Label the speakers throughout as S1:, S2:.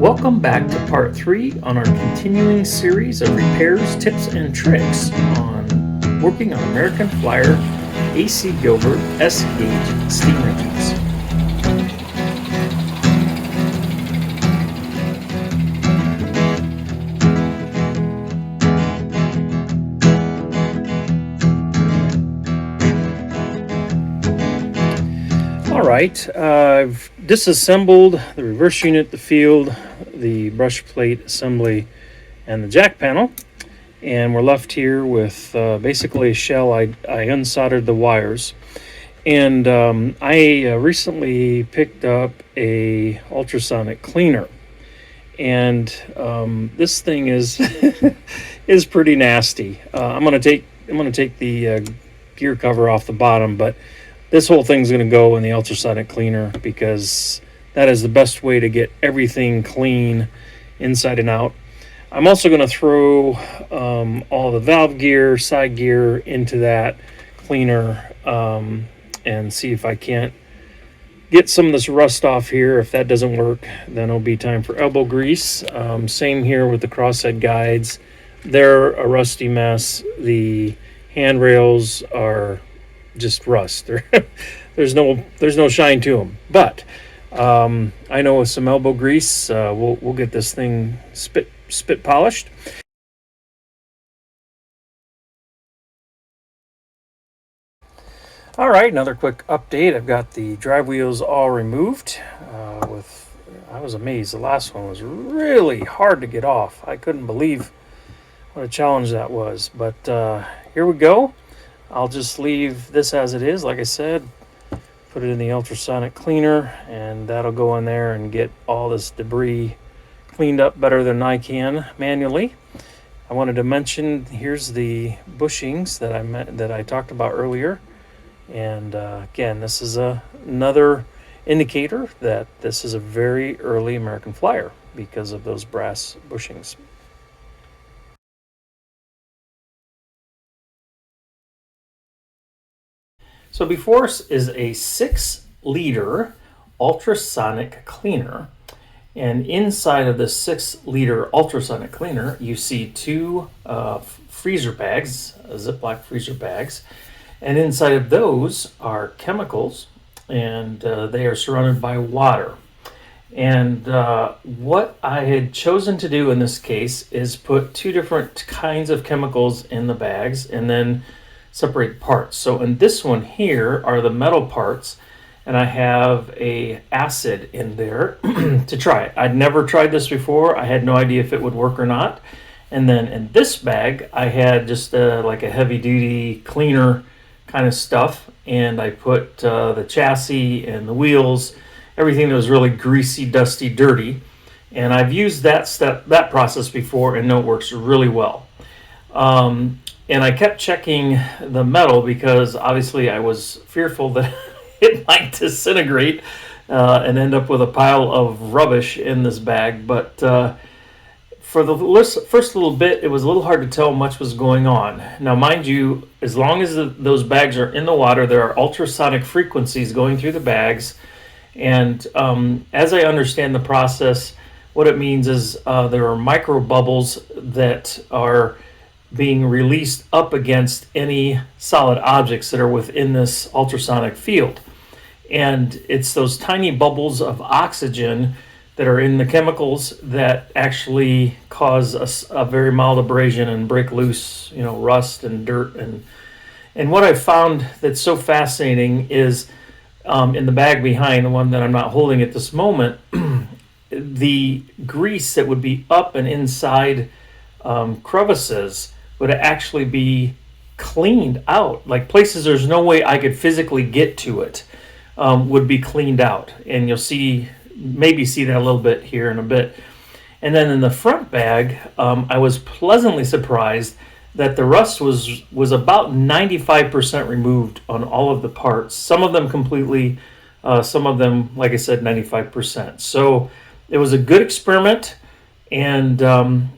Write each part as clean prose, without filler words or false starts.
S1: Welcome back to part 3 on our continuing series of repairs, tips, and tricks on working on American Flyer AC Gilbert S-gauge steam engines. Alright, I've disassembled the reverse unit, the field, the brush plate assembly, and the jack panel, and we're left here with basically a shell. I unsoldered the wires, and I recently picked up a ultrasonic cleaner, and this thing is is pretty nasty. I'm gonna take the gear cover off the bottom, but this whole thing's going to go in the ultrasonic cleaner because that is the best way to get everything clean inside and out. I'm also going to throw all the valve gear, side gear into that cleaner and see if I can't get some of this rust off here. If that doesn't work, then it'll be time for elbow grease. Same here with the crosshead guides. They're a rusty mess. The handrails are just rust. There's no shine to them. But I know with some elbow grease, we'll get this thing spit polished. All right, another quick update. I've got the drive wheels all removed. I was amazed. The last one was really hard to get off. I couldn't believe what a challenge that was. But here we go. I'll just leave this as it is, like I said, put it in the ultrasonic cleaner, and that'll go in there and get all this debris cleaned up better than I can manually. I wanted to mention, here's the bushings that I talked about earlier, and again, this is another indicator that this is a very early American Flyer because of those brass bushings. So before us is a 6-liter ultrasonic cleaner, and inside of the 6-liter ultrasonic cleaner you see 2 freezer bags, Ziploc freezer bags, and inside of those are chemicals, and they are surrounded by water. And what I had chosen to do in this case is put 2 different kinds of chemicals in the bags and then separate parts. So in this one here are the metal parts, and I have a acid in there to try it. I'd never tried this before. I had no idea if it would work or not. And then in this bag I had just like a heavy duty cleaner kind of stuff, and I put the chassis and the wheels, everything that was really greasy, dusty, dirty. And I've used that process before and know it works really well. And I kept checking the metal because obviously I was fearful that it might disintegrate and end up with a pile of rubbish in this bag. But for the first little bit, it was a little hard to tell much was going on. Now, mind you, as long as those bags are in the water, there are ultrasonic frequencies going through the bags. And as I understand the process, what it means is there are micro bubbles that are being released up against any solid objects that are within this ultrasonic field. And it's those tiny bubbles of oxygen that are in the chemicals that actually cause a very mild abrasion and break loose, rust and dirt. And what I found that's so fascinating is in the bag behind, the one that I'm not holding at this moment, the grease that would be up and inside crevices would actually be cleaned out. Like places there's no way I could physically get to it would be cleaned out. And you'll maybe see that a little bit here in a bit. And then in the front bag, I was pleasantly surprised that the rust was about 95% removed on all of the parts. Some of them completely, some of them, like I said, 95%. So it was a good experiment. And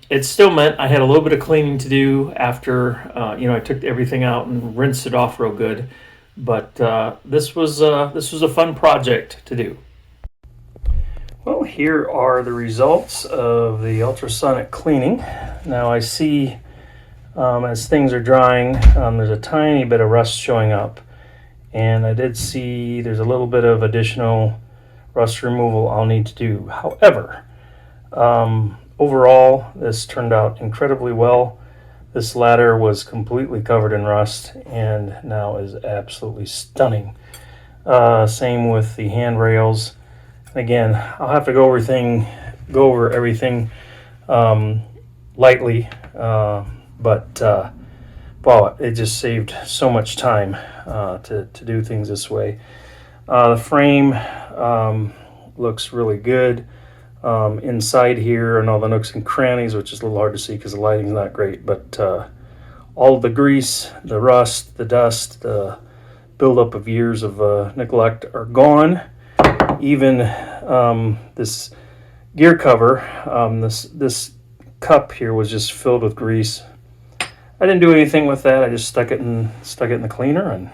S1: it still meant I had a little bit of cleaning to do after, I took everything out and rinsed it off real good. But this was a fun project to do. Well, here are the results of the ultrasonic cleaning. Now I see as things are drying, there's a tiny bit of rust showing up. And I did see there's a little bit of additional rust removal I'll need to do. However, overall, this turned out incredibly well. This ladder was completely covered in rust and now is absolutely stunning. Same with the handrails. Again, I'll have to go over everything lightly, but wow, it just saved so much time to do things this way. The frame looks really good. Inside here and all the nooks and crannies, which is a little hard to see because the lighting's not great, but all the grease, the rust, the dust, the buildup of years of neglect are gone. Even this gear cover, this cup here was just filled with grease. I didn't do anything with that. I just stuck it in the cleaner, and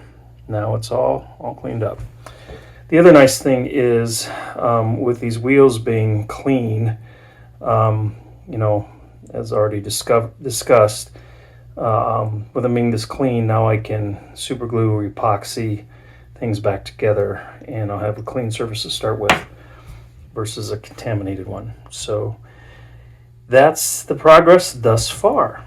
S1: now it's all cleaned up. The other nice thing is with these wheels being clean, as already discussed, with them being this clean, now I can super glue or epoxy things back together, and I'll have a clean surface to start with versus a contaminated one. So that's the progress thus far.